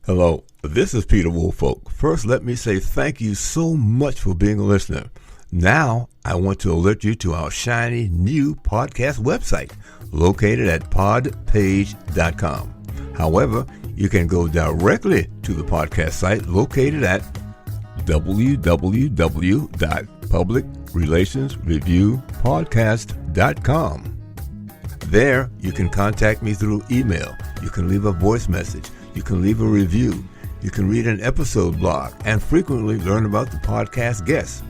Hello, this is Peter Woolfolk. First, let me say thank you so much for being a listener. Now, I want to alert you to our shiny new podcast website located at podpage.com. However, you can go directly to the podcast site located at www.publicrelationsreviewpodcast.com. There, you can contact me through email. You can leave a voice message. You can leave a review. You can read an episode blog and frequently learn about the podcast guests.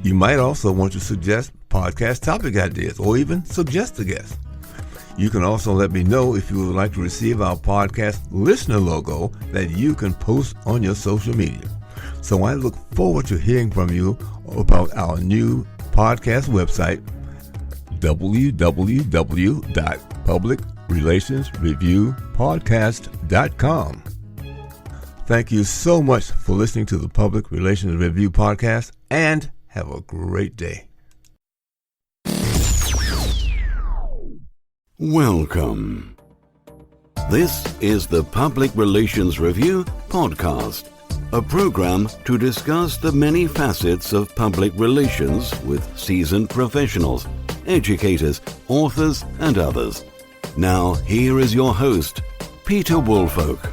You might also want to suggest podcast topic ideas or even suggest a guest. You can also let me know if you would like to receive our podcast listener logo that you can post on your social media. So I look forward to hearing from you about our new podcast website, www.publicrelationsreviewpodcast.com. Thank you so much for listening to the Public Relations Review Podcast, and have a great day. Welcome. This is the Public Relations Review Podcast, a program to discuss the many facets of public relations with seasoned professionals, educators, authors, and others. Now, here is your host, Peter Woolfolk.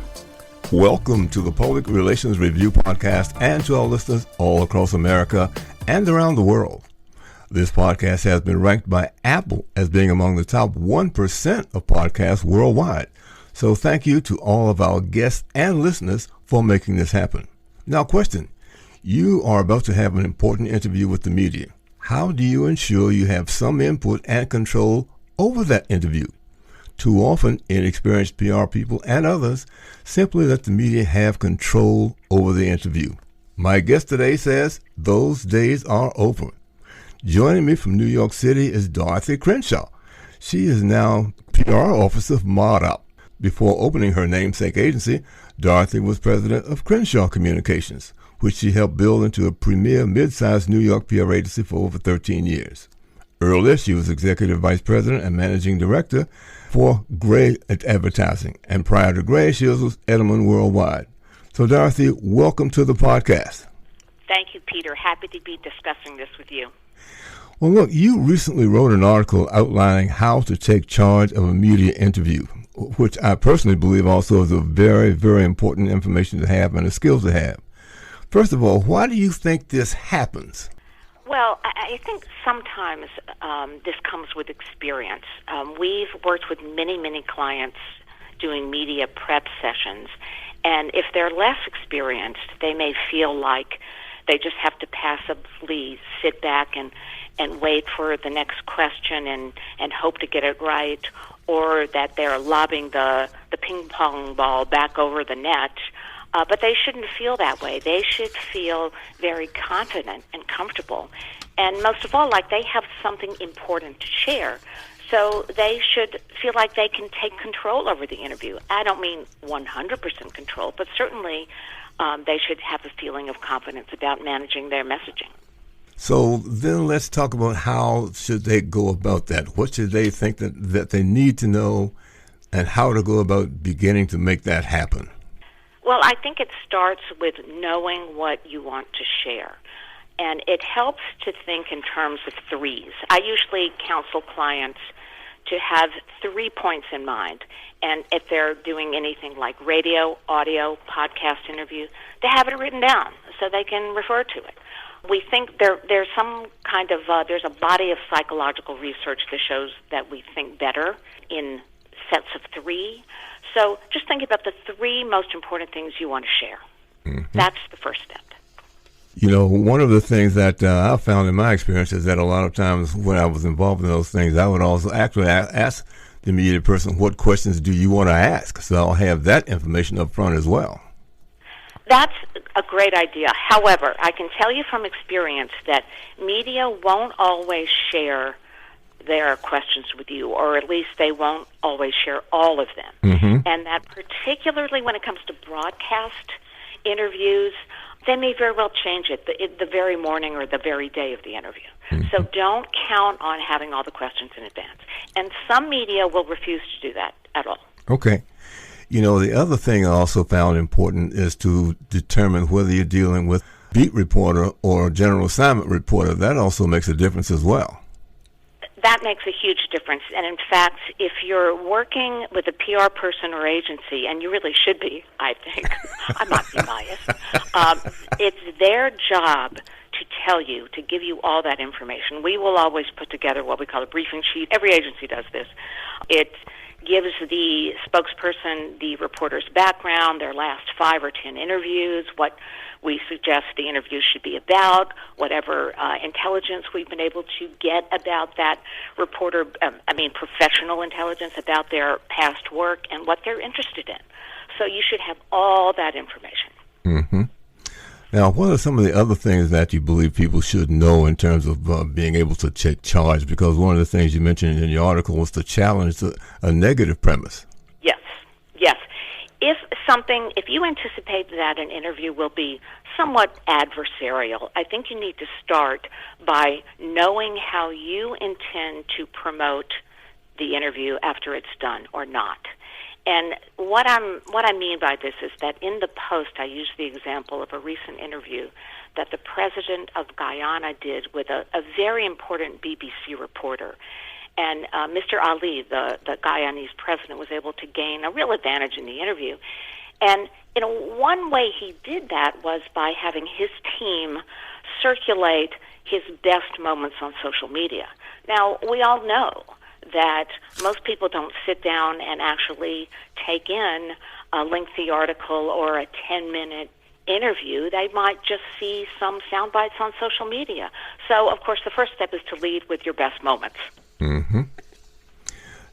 Welcome to the Public Relations Review Podcast and to our listeners all across America and around the world. This podcast has been ranked by Apple as being among the top 1% of podcasts worldwide. So thank you to all of our guests and listeners for making this happen. Now, question. You are about to have an important interview with the media. How do you ensure you have some input and control over that interview? Too often, inexperienced PR people and others simply let the media have control over the interview. My guest today says those days are over. Joining me from New York City is Dorothy Crenshaw. She is now PR officer of ModUp. Before opening her namesake agency, Dorothy was president of Crenshaw Communications, which she helped build into a premier mid-sized New York PR agency for over 13 years. Earlier, she was executive vice president and managing director for Gray Advertising. And prior to Gray, she was with Edelman Worldwide. So, Dorothy, welcome to the podcast. Thank you, Peter. Happy to be discussing this with you. Well, look, you recently wrote an article outlining how to take charge of a media interview, which I personally believe also is a very, very important information to have and a skill to have. First of all, why do you think this happens? Well, I think sometimes this comes with experience. We've worked with many clients doing media prep sessions, and if they're less experienced, they may feel like they just have to passively sit back and wait for the next question and hope to get it right, or that they're lobbing the ping pong ball back over the net. But they shouldn't feel that way. They should feel very confident and comfortable. And most of all, like they have something important to share. So they should feel like they can take control over the interview. I don't mean 100% control, but certainly they should have a feeling of confidence about managing their messaging. So then let's talk about how should they go about that. What should they think that they need to know, and how to go about beginning to make that happen? Well, I think it starts with knowing what you want to share. And it helps to think in terms of threes. I usually counsel clients to have 3 points in mind. And if they're doing anything like radio, audio, podcast interview, they have it written down so they can refer to it. We think there's some kind of, there's a body of psychological research that shows that we think better in sets of 3. So just think about the 3 most important things you want to share. Mm-hmm. That's the first step. You know, one of the things that I found in my experience is that a lot of times when I was involved in those things, I would also actually ask the media person, what questions do you want to ask? So I'll have that information up front as well. That's a great idea. However, I can tell you from experience that media won't always share their questions with you, or at least they won't always share all of them. Mm-hmm. And that particularly when it comes to broadcast interviews, they may very well change it the very morning or the very day of the interview. Mm-hmm. So don't count on having all the questions in advance. And some media will refuse to do that at all. Okay. The other thing I also found important is to determine whether you're dealing with beat reporter or general assignment reporter. That also makes a difference as well. That makes a huge difference. And in fact, if you're working with a PR person or agency, and you really should be, I think, I'm not being biased, it's their job to tell you, to give you all that information. We will always put together what we call a briefing sheet. Every agency does this. It gives the spokesperson the reporter's background, their last 5 or 10 interviews, what we suggest the interview should be about, whatever intelligence we've been able to get about that reporter, professional intelligence about their past work and what they're interested in. So you should have all that information. Mm-hmm. Now, what are some of the other things that you believe people should know in terms of being able to take charge? Because one of the things you mentioned in your article was to challenge a negative premise. Yes. If you anticipate that an interview will be somewhat adversarial, I think you need to start by knowing how you intend to promote the interview after it's done or not. And what I mean by this is that in the Post, I use the example of a recent interview that the president of Guyana did with a very important BBC reporter. And Mr. Ali, the Guyanese president, was able to gain a real advantage in the interview. And one way he did that was by having his team circulate his best moments on social media. Now, we all know that most people don't sit down and actually take in a lengthy article or a 10-minute interview. They might just see some sound bites on social media. So, of course, the first step is to lead with your best moments. Mm-hmm.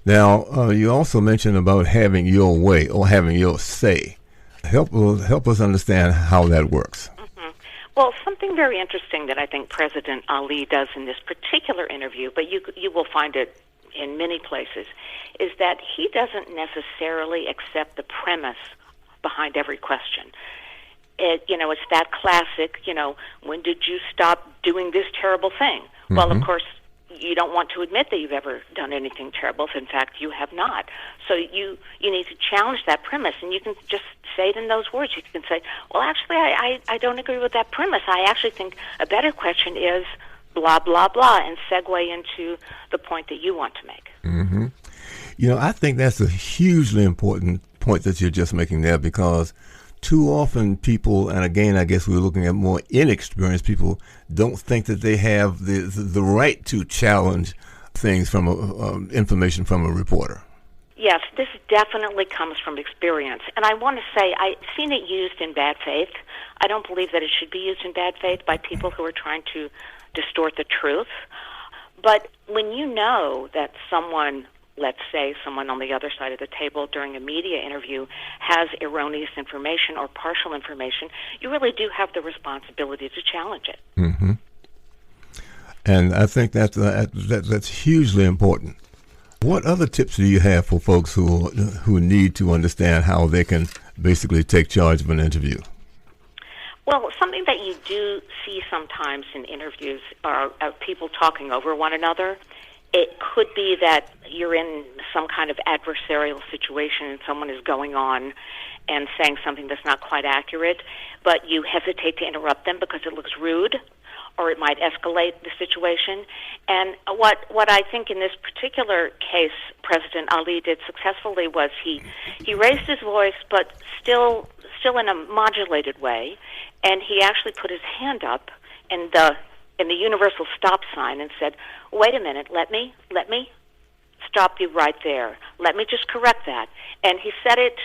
Now, you also mentioned about having your way or having your say. Help us understand how that works. Mm-hmm. Well, something very interesting that I think President Ali does in this particular interview, but you will find it in many places, is that he doesn't necessarily accept the premise behind every question. It's that classic, when did you stop doing this terrible thing? Mm-hmm. Well, of course, you don't want to admit that you've ever done anything terrible if, in fact, you have not. So you need to challenge that premise, and you can just say it in those words. You can say, well, actually, I don't agree with that premise. I actually think a better question is blah, blah, blah, and segue into the point that you want to make. Mm-hmm. I think that's a hugely important point that you're just making there, because too often people, and again, I guess we're looking at more inexperienced people, don't think that they have the right to challenge things from information from a reporter. Yes, this definitely comes from experience. And I want to say, I've seen it used in bad faith. I don't believe that it should be used in bad faith by people who are trying to distort the truth. But when you know that someone, let's say someone on the other side of the table during a media interview, has erroneous information or partial information, you really do have the responsibility to challenge it. Mm-hmm. And I think that's hugely important. What other tips do you have for folks who need to understand how they can basically take charge of an interview? Well, something that you do see sometimes in interviews are people talking over one another. It could be that you're in some kind of adversarial situation and someone is going on and saying something that's not quite accurate, but you hesitate to interrupt them because it looks rude or it might escalate the situation. And what I think in this particular case President Ali did successfully was he raised his voice, but still in a modulated way, and he actually put his hand up in the universal stop sign and said, wait a minute, let me stop you right there. Let me just correct that. And he said it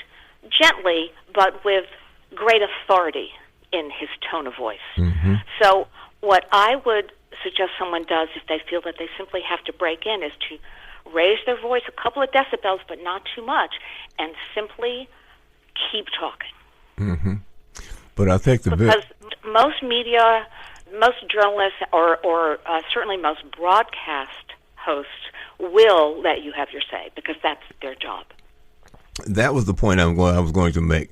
gently, but with great authority in his tone of voice. Mm-hmm. So what I would suggest someone does if they feel that they simply have to break in is to raise their voice a couple of decibels, but not too much, and simply keep talking. Mm-hmm. But I think because most media, most journalists, or certainly most broadcast hosts will let you have your say because that's their job. That was the point I was going to make.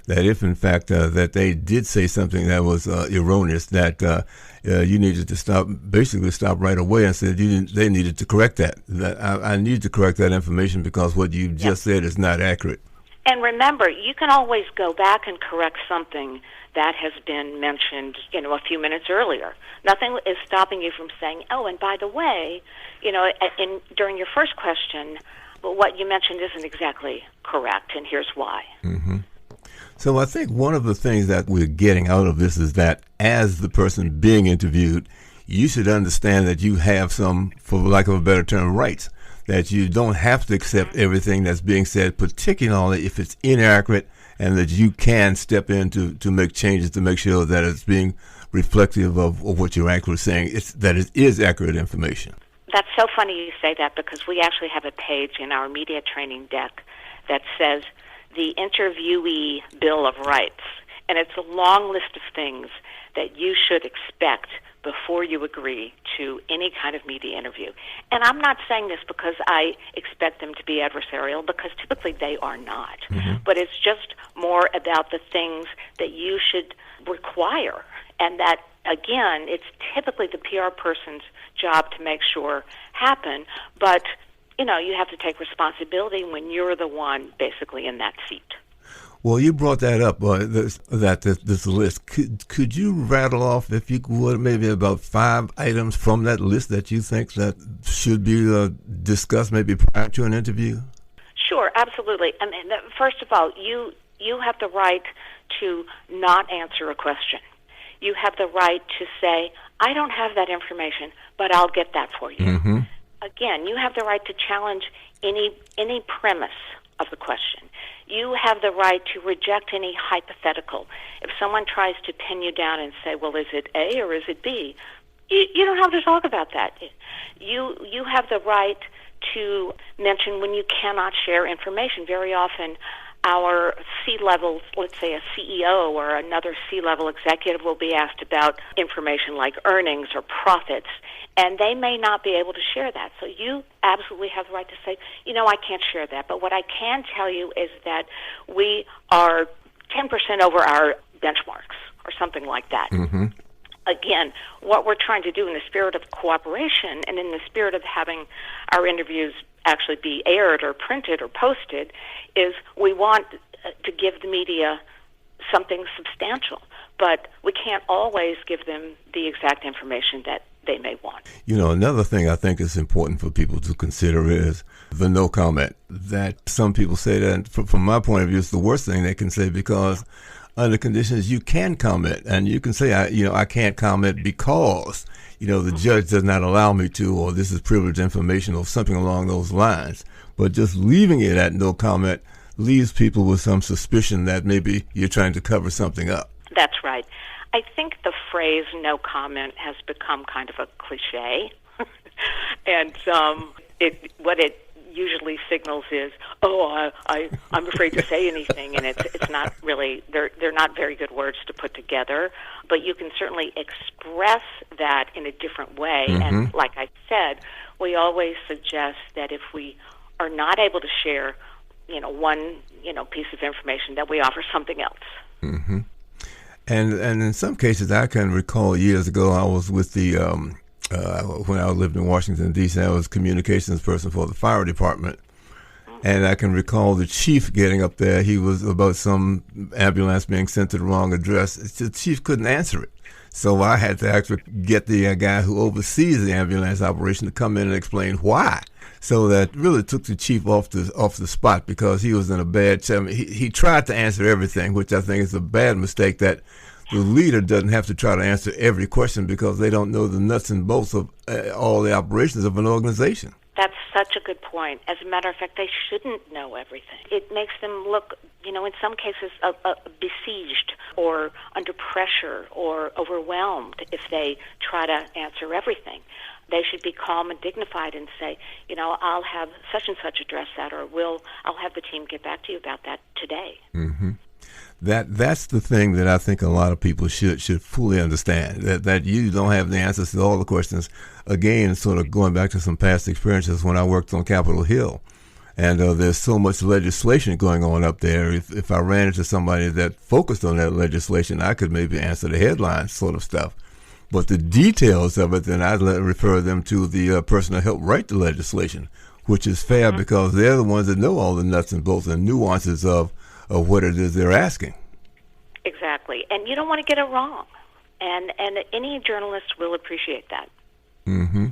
That if, in fact, that they did say something that was erroneous, that you needed to stop right away and said they needed to correct that. That I need to correct that information because what you just said is not accurate. And remember, you can always go back and correct something that has been mentioned, a few minutes earlier. Nothing is stopping you from saying, oh, and by the way, during your first question, what you mentioned isn't exactly correct, and here's why. Mm-hmm. So I think one of the things that we're getting out of this is that as the person being interviewed, you should understand that you have some, for lack of a better term, rights, that you don't have to accept everything that's being said, particularly if it's inaccurate, and that you can step in to make changes to make sure that it's being reflective of what you're actually saying, that it is accurate information. That's so funny you say that, because we actually have a page in our media training deck that says the interviewee Bill of Rights, and it's a long list of things that you should expect before you agree to any kind of media interview. And I'm not saying this because I expect them to be adversarial, because typically they are not. Mm-hmm. But it's just more about the things that you should require, and that, again, it's typically the PR person's job to make sure happen, but you have to take responsibility when you're the one basically in that seat. Well, you brought that up, this list. Could you rattle off, if you would, maybe about 5 items from that list that you think that should be discussed maybe prior to an interview? Sure, absolutely. I mean, first of all, you have the right to not answer a question. You have the right to say, I don't have that information, but I'll get that for you. Mm-hmm. Again, you have the right to challenge any premise of the question. You have the right to reject any hypothetical. If someone tries to pin you down and say, well, is it A or is it B? You don't have to talk about that. You have the right to mention when you cannot share information. Very often, our C-level, let's say a CEO or another C-level executive, will be asked about information like earnings or profits, and they may not be able to share that. So you absolutely have the right to say, I can't share that. But what I can tell you is that we are 10% over our benchmarks or something like that. Mm-hmm. Again, what we're trying to do in the spirit of cooperation and in the spirit of having our interviews actually be aired or printed or posted is we want to give the media something substantial, but we can't always give them the exact information that they may want. Another thing I think is important for people to consider is the no comment. That some people say that, from my point of view, it's the worst thing they can say, because under conditions you can comment, and you can say, I can't comment because, the judge does not allow me to, or this is privileged information, or something along those lines. But just leaving it at no comment leaves people with some suspicion that maybe you're trying to cover something up. That's right. I think the phrase no comment has become kind of a cliche. And what it usually signals is, I'm afraid to say anything, and it's not really, they're not very good words to put together, but you can certainly express that in a different way. Mm-hmm. And like I said, we always suggest that if we are not able to share, one, piece of information, that we offer something else. Mm-hmm. And in some cases, I can recall years ago, I was with the when I lived in Washington, D.C., I was communications person for the fire department. And I can recall the chief getting up there. He was about some ambulance being sent to the wrong address. The chief couldn't answer it. So I had to actually get the guy who oversees the ambulance operation to come in and explain why. So that really took the chief off the spot, because he was in a bad time. He tried to answer everything, which I think is a bad mistake, that the leader doesn't have to try to answer every question, because they don't know the nuts and bolts of all the operations of an organization. That's such a good point. As a matter of fact, they shouldn't know everything. It makes them look, in some cases, besieged or under pressure or overwhelmed if they try to answer everything. They should be calm and dignified and say, I'll have such and such address that, or I'll have the team get back to you about that today. Mm-hmm. That's the thing that I think a lot of people should fully understand, that you don't have the answers to all the questions. Again, sort of going back to some past experiences when I worked on Capitol Hill, and there's so much legislation going on up there. If I ran into somebody that focused on that legislation, I could maybe answer the headlines sort of stuff. But the details of it, then I'd refer them to the person that helped write the legislation, which is fair because they're the ones that know all the nuts and bolts and nuances of what it is they're asking. Exactly. And you don't want to get it wrong. And any journalist will appreciate that. Mm-hmm.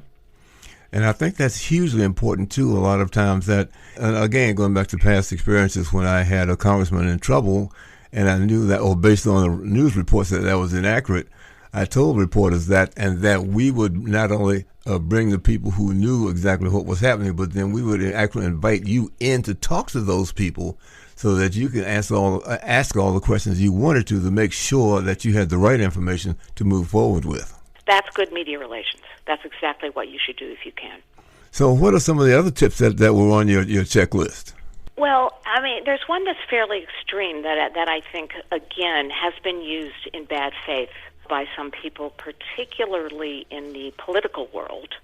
And I think that's hugely important, too, a lot of times that, and again, going back to past experiences when I had a congressman in trouble and I knew that, or based on the news reports that was inaccurate, I told reporters that, and that we would not only bring the people who knew exactly what was happening, but then we would actually invite you in to talk to those people so that you can ask all the questions you wanted to make sure that you had the right information to move forward with. That's good media relations. That's exactly what you should do if you can. So what are some of the other tips that were on your checklist? Well, I mean, there's one that's fairly extreme that I think, again, has been used in bad faith by some people, particularly in the political world,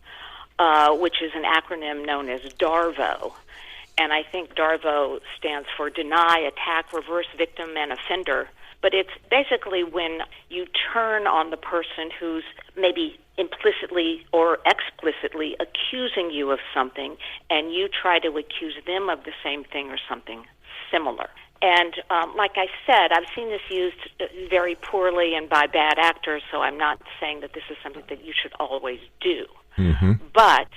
which is an acronym known as DARVO. And I think DARVO stands for Deny, Attack, Reverse, Victim, and Offender. But it's basically when you turn on the person who's maybe implicitly or explicitly accusing you of something, and you try to accuse them of the same thing or something similar. And like I said, I've seen this used very poorly and by bad actors, so I'm not saying that this is something that you should always do. Mm-hmm. But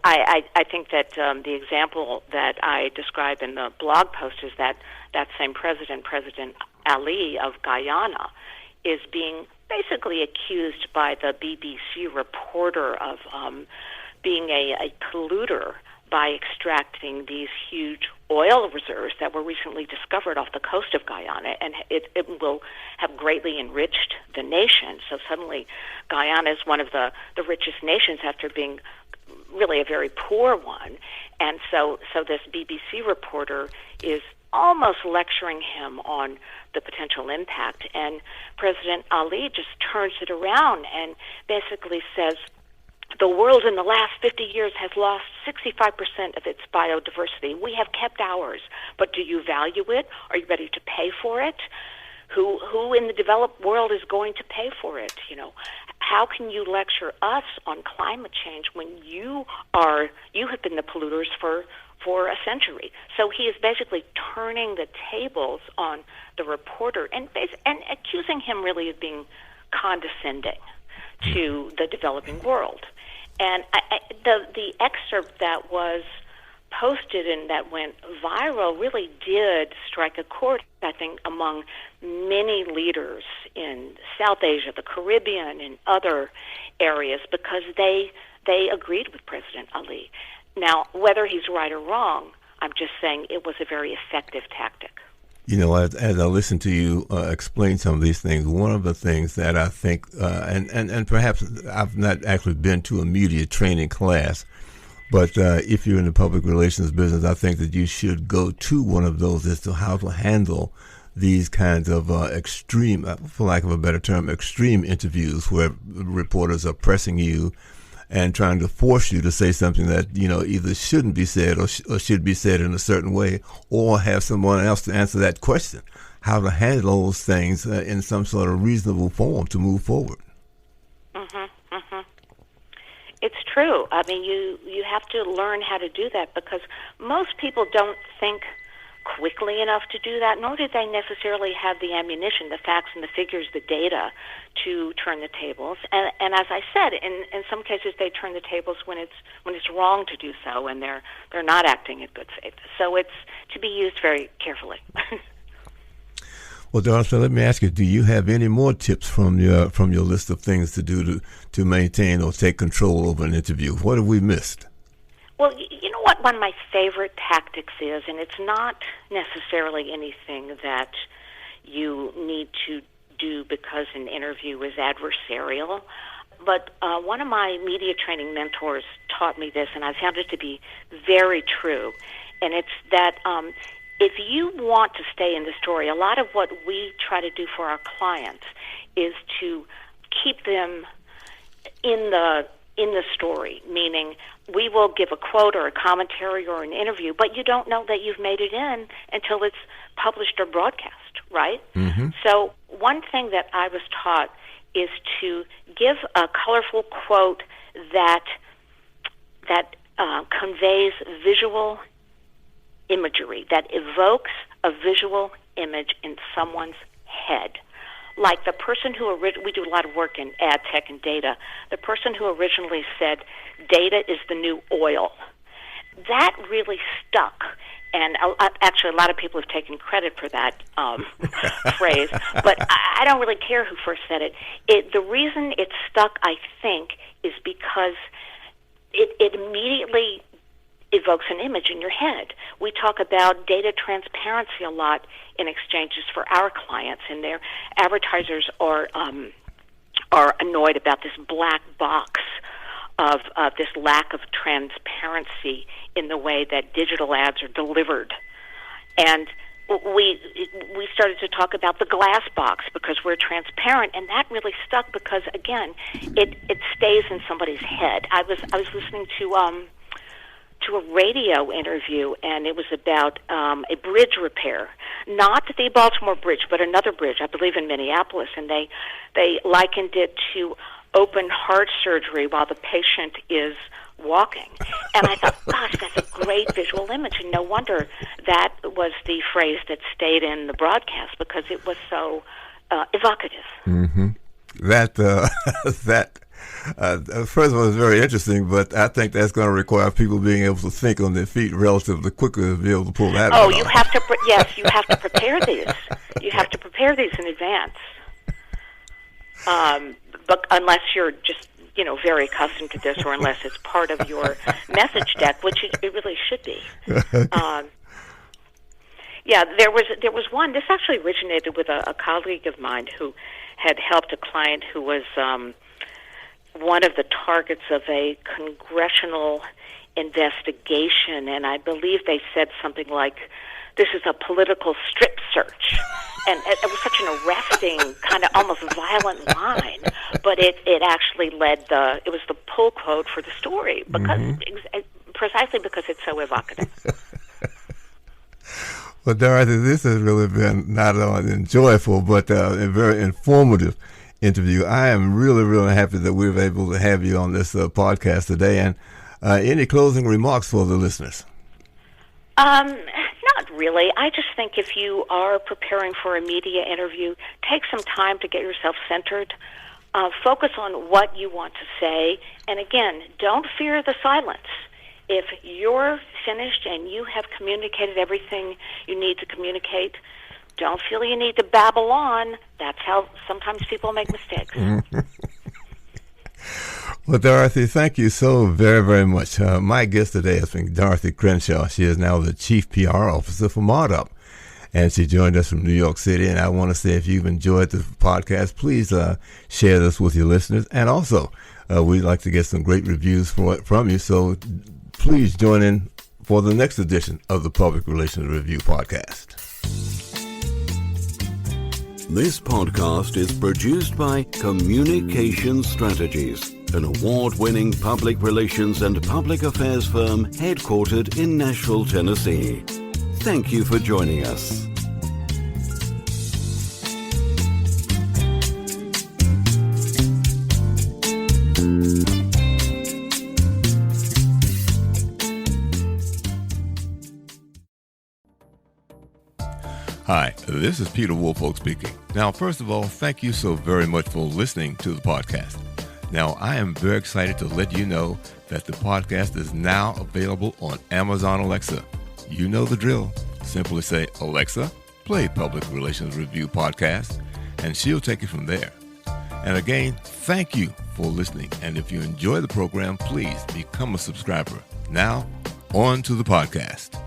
I think that the example that I describe in the blog post is that same President Ali of Guyana, is being basically accused by the BBC reporter of being a polluter by extracting these huge oil reserves that were recently discovered off the coast of Guyana, and it will have greatly enriched the nation. So suddenly Guyana is one of the richest nations after being really a very poor one. And so this BBC reporter is almost lecturing him on the potential impact. And President Ali just turns it around and basically says, the world in the last 50 years has lost 65% of its biodiversity. We have kept ours, but do you value it? Are you ready to pay for it? Who in the developed world is going to pay for it? You know, how can you lecture us on climate change when you have been the polluters for a century? So he is basically turning the tables on the reporter and accusing him really of being condescending to the developing world. And the excerpt that was posted and that went viral really did strike a chord, I think, among many leaders in South Asia, the Caribbean, and other areas, because they agreed with President Ali. Now, whether he's right or wrong, I'm just saying it was a very effective tactic. You know, as I listen to you explain some of these things, one of the things that I think, and perhaps I've not actually been to a media training class, but if you're in the public relations business, I think that you should go to one of those as to how to handle these kinds of extreme, for lack of a better term, extreme interviews where reporters are pressing you and trying to force you to say something that, you know, either shouldn't be said or should be said in a certain way, or have someone else to answer that question. How to handle those things in some sort of reasonable form to move forward. Mm-hmm, mm-hmm. It's true. I mean, you have to learn how to do that, because most people don't think quickly enough to do that, nor do they necessarily have the ammunition, the facts and the figures, the data to turn the tables. And as I said, in some cases they turn the tables when it's wrong to do so, and they're not acting in good faith. So it's to be used very carefully. Well, Dorothy, let me ask you: do you have any more tips from your list of things to do to maintain or take control over an interview? What have we missed? Well, you know what one of my favorite tactics is, and it's not necessarily anything that you need to do because an interview is adversarial, but one of my media training mentors taught me this, and I found it to be very true, and it's that if you want to stay in the story, a lot of what we try to do for our clients is to keep them in the story, meaning we will give a quote or a commentary or an interview, but you don't know that you've made it in until it's published or broadcast, right? Mm-hmm. So one thing that I was taught is to give a colorful quote that conveys visual imagery, that evokes a visual image in someone's head. Like the person who we do a lot of work in ad tech and data, the person who originally said data is the new oil. That really stuck. And actually, a lot of people have taken credit for that phrase, but I don't really care who first said it. The reason it stuck, I think, is because it immediately evokes an image in your head. We talk about data transparency a lot in exchanges for our clients, and their advertisers are annoyed about this black box of this lack of transparency in the way that digital ads are delivered. And we started to talk about the glass box because we're transparent, and that really stuck because, again, it stays in somebody's head. I was listening to a radio interview, and it was about a bridge repair, not the Baltimore Bridge, but another bridge, I believe in Minneapolis, and they likened it to open heart surgery while the patient is walking. And I thought, gosh, that's a great visual image, and no wonder that was the phrase that stayed in the broadcast because it was so evocative. Mm-hmm. That first of all, it's very interesting, but I think that's going to require people being able to think on their feet relatively quickly to be able to pull that off. You have to. Yes, you have to prepare these. You have to prepare these in advance. But unless you're just, very accustomed to this, or unless it's part of your message deck, which it really should be. There was one. This actually originated with a colleague of mine who had helped a client who was one of the targets of a congressional investigation, and I believe they said something like, "This is a political strip search." And it was such an arresting, kind of almost violent line, but it actually it was the pull quote for the story, because precisely because it's so evocative. Well, Dorothy, this has really been not only enjoyable, but a very informative interview. I am really, really happy that we were able to have you on this podcast today. And any closing remarks for the listeners? Not really. I just think if you are preparing for a media interview, take some time to get yourself centered. Focus on what you want to say. And again, don't fear the silence. If you're finished and you have communicated everything you need to communicate, don't feel you need to babble on. That's how sometimes people make mistakes. Well, Dorothy, thank you so very, very much. My guest today has been Dorothy Crenshaw. She is now the Chief PR Officer for Martup, and she joined us from New York City. And I want to say, if you've enjoyed the podcast, please share this with your listeners. And also, we'd like to get some great reviews from you. So please join in for the next edition of the Public Relations Review podcast. This podcast is produced by Communication Strategies, an award-winning public relations and public affairs firm headquartered in Nashville, Tennessee. Thank you for joining us. Hi, this is Peter Woolfolk speaking. Now, first of all, thank you so very much for listening to the podcast. Now, I am very excited to let you know that the podcast is now available on Amazon Alexa. You know the drill. Simply say, "Alexa, play Public Relations Review podcast," and she'll take it from there. And again, thank you for listening. And if you enjoy the program, please become a subscriber. Now, on to the podcast.